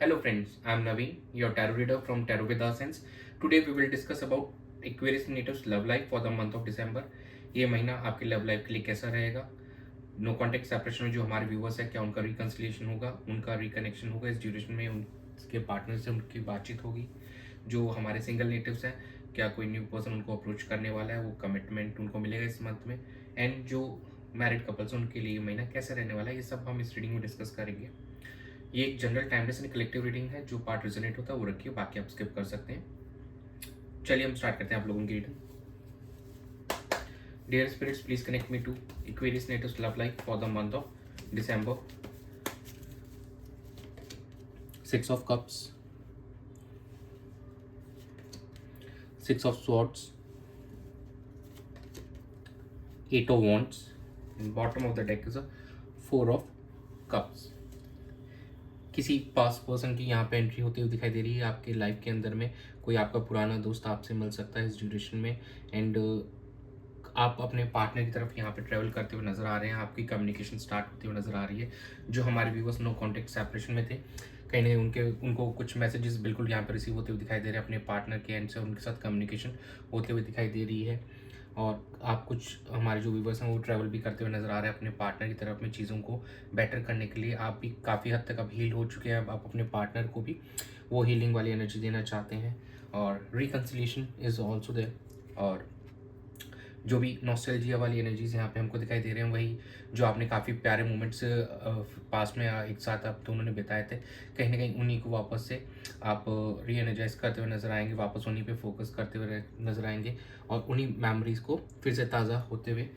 Hello friends, I am Naveen, your tarot reader from Tarot with Sense. Today we will discuss about Aquarius natives love life for the month of December. ये महीना आपके love life के लिए कैसा रहेगा? No contact separation में जो हमारे व्यूवर्स है, क्या उनका रिकन्सिलिएशन होगा, उनका रिकनेक्शन होगा इस ड्यूरेशन में, उनके पार्टनर से उनकी बातचीत होगी? जो हमारे सिंगल नेटिव्स हैं, क्या कोई न्यू पर्सन उनको अप्रोच करने वाला है, वो कमिटमेंट उनको मिलेगा इस मंथ में? एंड जो मैरिड कपल्स हैं उनके लिए ये महीना कैसे रहने वाला है, ये सब हम इस रीडिंग में डिस्कस करेंगे। ये एक general timeless and collective reading है। जो पार्ट रिजोनेट होता है वो रखिए, बाकी आप स्किप कर सकते हैं। चलिए हम स्टार्ट करते हैं आप लोगों की reading. Dear spirits, please connect me to Aquarius natives love life for the month of December. 6 of cups, 6 of swords, 8 of wands, and bottom of the deck is a 4 of cups. किसी पास person की यहाँ पे entry होती हुई दिखाई दे रही है आपके लाइफ के अंदर में। कोई आपका पुराना दोस्त आपसे मिल सकता है इस ड्यूरेशन में। एंड आप अपने पार्टनर की तरफ यहाँ पे ट्रैवल करते हुए नज़र आ रहे हैं। आपकी कम्युनिकेशन स्टार्ट होती हुई नज़र आ रही है। जो हमारे व्यूवर्स नो कॉन्टेक्ट सेपरेशन में थे, कहीं ना कहीं उनको कुछ मैसेजेस बिल्कुल यहाँ पर रिसीव होते हुए दिखाई दे रहे हैं। अपने पार्टनर के एंड से उनके साथ कम्युनिकेशन होते हुए दिखाई दे रही है। और आप कुछ हमारे जो व्यूवर्स हैं वो ट्रैवल भी करते हुए नज़र आ रहे हैं अपने पार्टनर की तरफ में, चीज़ों को बेटर करने के लिए। आप भी काफ़ी हद तक अब हील हो चुके हैं। अब आप अपने पार्टनर को भी वो हीलिंग वाली एनर्जी देना चाहते हैं। और रिकन्सिलिएशन इज़ ऑल्सो देयर। और जो भी नॉस्टैल्जिया वाली एनर्जीज यहाँ पे हमको दिखाई दे रहे हैं, वही जो आपने काफ़ी प्यारे मोमेंट्स पास में एक साथ आप दोनों ने बिताए थे, कहीं ना कहीं उन्हीं को वापस से आप री एनर्जाइज करते हुए नजर आएंगे। वापस उन्हीं पे फोकस करते हुए नजर आएंगे और उन्हीं मेमोरीज को फिर से ताज़ा होते हुए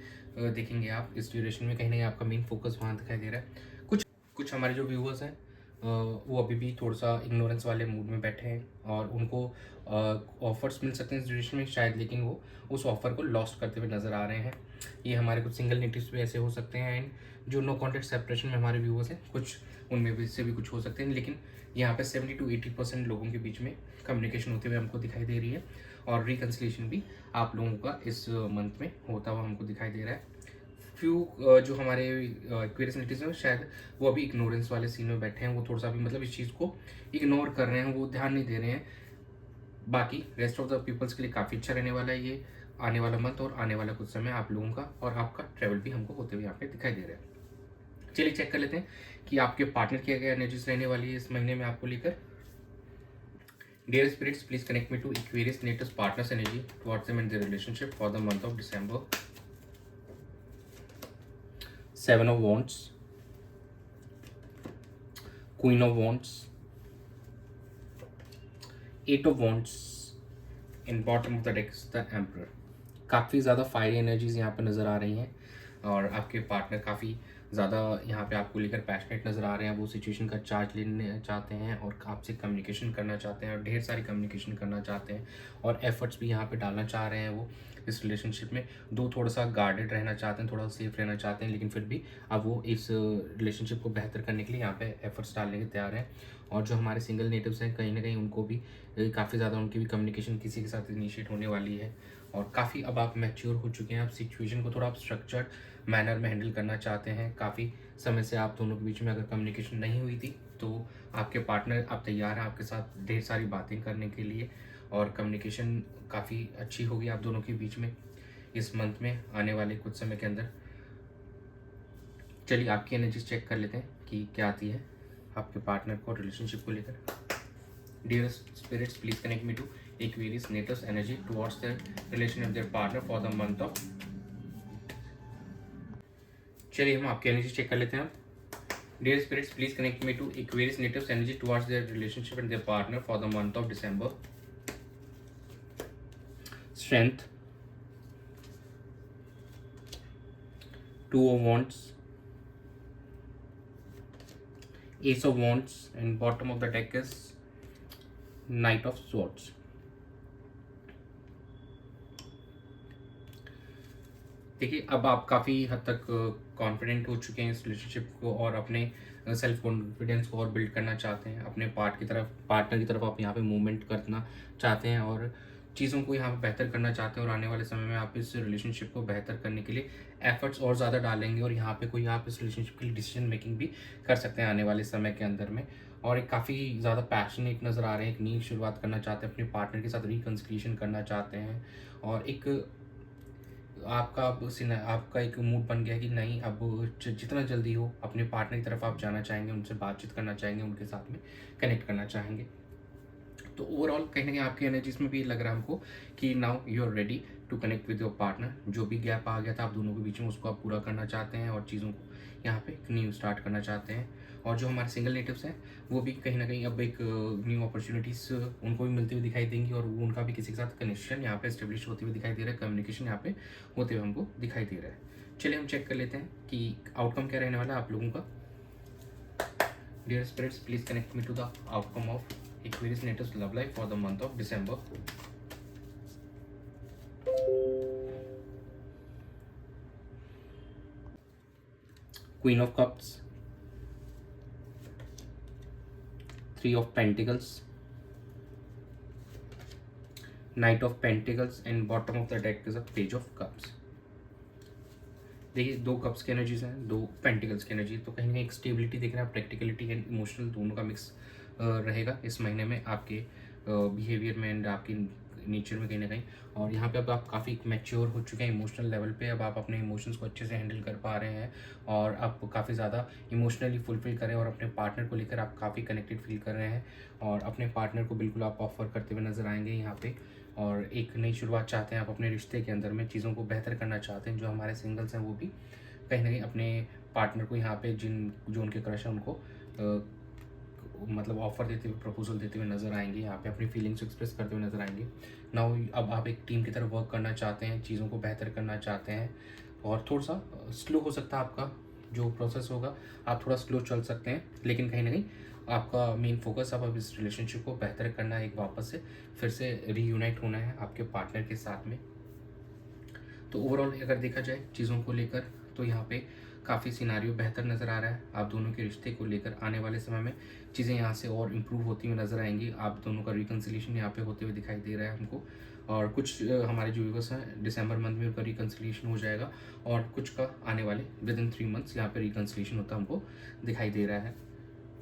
देखेंगे आप इस ड्यूरेशन में। कहीं ना कहीं आपका मेन फोकस वहाँ दिखाई दे रहा है। कुछ हमारे जो व्यूवर्स हैं वो अभी भी थोड़ा सा इग्नोरेंस वाले मूड में बैठे हैं और उनको ऑफर्स मिल सकते हैं इस ड्यूरेशन में शायद, लेकिन वो उस ऑफर को लॉस्ट करते हुए नज़र आ रहे हैं। ये हमारे कुछ सिंगल नेटिव्स भी ऐसे हो सकते हैं। एंड जो नो कॉन्टेक्ट सेपरेशन में हमारे व्यूवर्स हैं, कुछ उनमें भी से भी कुछ हो सकते हैं। लेकिन यहाँ पे 70 to 80% लोगों के बीच में कम्युनिकेशन होते हुए हमको दिखाई दे रही है। और रिकन्सिलेशन भी आप लोगों का इस मंथ में होता हुआ हमको दिखाई दे रहा है। फ्यू जो हमारे एक्वेरियस नेटिव्स हैं शायद वो अभी इग्नोरेंस वाले सीन में बैठे हैं। वो थोड़ा सा अभी मतलब इस चीज़ को इग्नोर कर रहे हैं, वो ध्यान नहीं दे रहे हैं। बाकी रेस्ट ऑफ द पीपल्स के लिए काफ़ी अच्छा रहने वाला है ये आने वाला मंथ और आने वाला कुछ समय आप लोगों का। और आपका ट्रैवल भी हमको होते हुए यहाँ पे दिखाई दे रहा है। चलिए चेक कर लेते हैं कि आपके पार्टनर की क्या एनर्जीज रहने वाली है इस महीने में आपको लेकर। Dear spirits, please connect me to Aquarius natives partners energy towards them and their relationship for the month of December. 7 of wands, Queen of wands, 8 of wands, in bottom of the deck is the Emperor. काफ़ी ज़्यादा fiery energies यहाँ पर नज़र आ रही हैं और आपके partner काफ़ी ज़्यादा यहाँ पे आपको लेकर पैशनेट नज़र आ रहे हैं। वो सिचुएशन का चार्ज लेने चाहते हैं और आपसे कम्युनिकेशन करना चाहते हैं और ढेर सारी कम्युनिकेशन करना चाहते हैं और एफर्ट्स भी यहाँ पे डालना चाह रहे हैं। वो इस रिलेशनशिप में दो थोड़ा सा गार्डेड रहना चाहते हैं, थोड़ा सा सेफ रहना चाहते हैं, लेकिन फिर भी अब वो इस रिलेशनशिप को बेहतर करने के लिए यहाँ पे एफर्ट्स डालने के तैयार हैं। और जो हमारे सिंगल नेटिव्स हैं, कहीं ना कहीं उनको भी काफ़ी ज़्यादा उनकी भी कम्युनिकेशन किसी के साथ इनिशिएट होने वाली है। और काफ़ी अब आप मैच्योर हो चुके हैं। आप सिचुएशन को थोड़ा आप स्ट्रक्चर्ड मैनर में हैंडल करना चाहते हैं। काफ़ी समय से आप दोनों के बीच में अगर कम्युनिकेशन नहीं हुई थी तो आपके पार्टनर अब तैयार हैं आपके साथ ढेर सारी बातें करने के लिए और कम्युनिकेशन काफ़ी अच्छी होगी आप दोनों के बीच में इस मंथ में आने वाले कुछ समय के अंदर। चलिए आपकी एनर्जीज चेक कर लेते हैं कि क्या आती है आपके पार्टनर को रिलेशनशिप को लेकर। Dear spirits, please connect me to Aquarius natives energy towards their relation with their partner for the month of। चलिए हम आपकी एनर्जी चेक कर लेते हैं। Dear spirits, please connect me to Aquarius natives energy towards their relationship and their partner for the month of December। Strength, 2 of wands, Ace of wands, and bottom of the deck is Knight of swords। देखिए अब आप काफ़ी हद तक confident हो चुके हैं इस रिलेशनशिप को और अपने सेल्फ कॉन्फिडेंस को और बिल्ड करना चाहते हैं। अपने पार्टनर की तरफ आप यहाँ पे मूवमेंट करना चाहते हैं और चीज़ों को यहाँ पे बेहतर करना चाहते हैं। और आने वाले समय में आप इस रिलेशनशिप को बेहतर करने के लिए एफर्ट्स और ज़्यादा डालेंगे और यहाँ पे कोई आप इस रिलेशनशिप के लिए डिसीजन मेकिंग भी कर सकते हैं आने वाले समय के अंदर में। और एक काफ़ी ज़्यादा पैशनेट नज़र आ रहे हैं, एक नई शुरुआत करना चाहते हैं, अपने पार्टनर के साथ रिकन्सिलिएशन करना चाहते हैं। और एक आपका एक मूड बन गया कि नहीं, अब जितना जल्दी हो अपने पार्टनर की तरफ आप जाना चाहेंगे, उनसे बातचीत करना चाहेंगे, उनके साथ में कनेक्ट करना चाहेंगे। तो ओवरऑल कहीं ना कहीं आपकी एनर्जीज में भी ये लग रहा है हमको कि now you are ready to connect with your partner. जो भी गैप आ गया था आप दोनों के बीच में, उसको आप पूरा करना चाहते हैं और चीज़ों को यहाँ पे न्यू स्टार्ट करना चाहते हैं। और जो हमारे सिंगल नेटिव्स हैं वो भी कहीं ना कहीं अब एक न्यू अपॉर्चुनिटीज़ उनको भी मिलती हुई दिखाई देंगी, और उनका भी किसी के साथ कनेक्शन यहाँ पे एस्टेब्लिश होते हुए दिखाई दे रहा है, कम्युनिकेशन यहाँ पे होते हुए हमको दिखाई दे रहा है। चलिए हम चेक कर लेते हैं कि आउटकम क्या रहने वाला है आप लोगों का। Dear spirits, please connect me to the outcome of Aquarius Natives love life for the month of December. Queen of Cups, Three of Pentacles, Knight of Pentacles, and bottom of the deck is a Page of Cups. देखिए, दो cups की energies हैं, दो pentacles की energy, तो कहीं ना कहीं एक स्टेबिलिटी देख रहे हैं, प्रैक्टिकलिटी एंड इमोशनल दोनों का मिक्स रहेगा इस महीने में आपके बिहेवियर में एंड आपके नेचर में कहीं ना कहीं। और यहाँ पे अब आप काफ़ी मैच्योर हो चुके हैं इमोशनल लेवल पे, अब आप अपने इमोशंस को अच्छे से हैंडल कर पा रहे हैं और आप काफ़ी ज़्यादा इमोशनली फुलफिल करें, और अपने पार्टनर को लेकर आप काफ़ी कनेक्टेड फील कर रहे हैं, और अपने पार्टनर को बिल्कुल आप ऑफर करते हुए नजर आएंगे यहाँ पे। और एक नई शुरुआत चाहते हैं आप अपने रिश्ते के अंदर में, चीज़ों को बेहतर करना चाहते हैं। जो हमारे सिंगल्स हैं वो भी कहीं ना कहीं अपने पार्टनर को यहाँ पे जो उनके क्रश है उनको मतलब ऑफर देते हुए, प्रपोजल देते हुए नजर आएंगे, यहाँ पे अपनी फीलिंग्स एक्सप्रेस करते हुए नजर आएंगे। नाउ अब आप एक टीम की तरफ वर्क करना चाहते हैं, चीज़ों को बेहतर करना चाहते हैं, और थोड़ा सा स्लो हो सकता है आपका जो प्रोसेस होगा, आप थोड़ा स्लो चल सकते हैं, लेकिन कहीं ना कहीं आपका मेन फोकस अब इस रिलेशनशिप को बेहतर करना है, एक वापस से फिर से रीयूनाइट होना है आपके पार्टनर के साथ में। तो ओवरऑल अगर देखा जाए चीज़ों को लेकर, तो यहाँ पे काफ़ी सिनारियो बेहतर नज़र आ रहा है। आप दोनों के रिश्ते को लेकर आने वाले समय में चीज़ें यहाँ से और इम्प्रूव होती हुई नज़र आएंगी। आप दोनों का रिकन्सिलिएशन यहाँ पे होते हुए दिखाई दे रहा है हमको, और कुछ हमारे जो व्यूअर्स हैं दिसंबर मंथ में उनका रिकन्सिलिएशन हो जाएगा, और कुछ का आने वाले विद इन 3 मंथ्स यहाँ पे रिकन्सिलिएशन होता हमको दिखाई दे रहा है।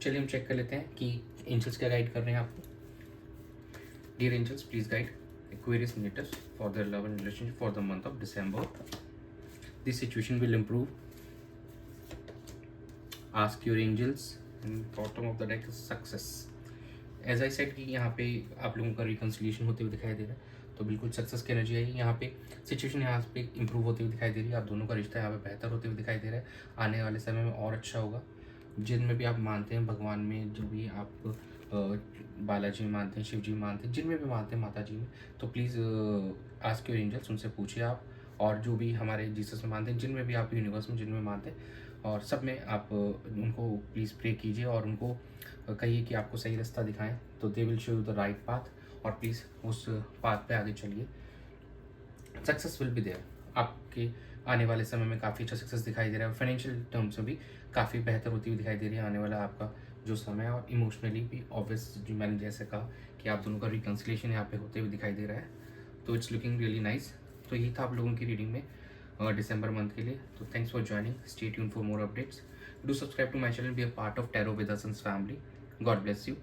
चलिए हम चेक कर लेते हैं कि एंजल्स क्या गाइड कर रहे हैं आपको। Dear angels, please guide Aquarius natives for their love and relationship for the month of December. This situation will improve. Ask your angels. And bottom of the deck is success. As I said कि यहाँ पे आप लोगों का reconciliation होते हुए दिखाई दे रहा है, तो बिल्कुल सक्सेस की एनर्जी है यहाँ पे। सिचुएशन यहाँ पे इंप्रूव होते हुए दिखाई दे रही है, आप दोनों का रिश्ता यहाँ पे बेहतर होते हुए दिखाई दे रहा है, आने वाले समय में और अच्छा होगा। जिनमें भी आप मानते हैं भगवान में, जो भी आप बालाजी में मानते हैं, शिव जी में मानते हैं, जिनमें भी मानते हैं, माता जी में, तो प्लीज़ आस्क योर एंजल्स, उनसे पूछिए आप। और जो भी हमारे जीसस में मानते हैं, जिनमें भी आप यूनिवर्स में जिनमें मानते हैं, और सब में आप उनको प्लीज़ प्रे कीजिए और उनको कहिए कि आपको सही रास्ता दिखाएं, तो they will show you the right path, और प्लीज़ उस पाथ पे आगे चलिए। Success will be there. आपके आने वाले समय में काफ़ी अच्छा सक्सेस दिखाई दे रहा है, फाइनेंशियल टर्म्स में भी काफ़ी बेहतर होती हुई दिखाई दे रही है आने वाला आपका जो समय है, और इमोशनली भी ऑब्वियस जो मैंने जैसे कहा कि आप दोनों का रिकन्सिलिएशन यहाँ पे होते हुए दिखाई दे रहा है, तो इट्स लुकिंग रियली नाइस। तो यही था आप लोगों की रीडिंग में दिसंबर मंथ के लिए। तो thanks for joining, stay tune for more updates, do subscribe to my channel, be a part of tarot with us family. God bless you.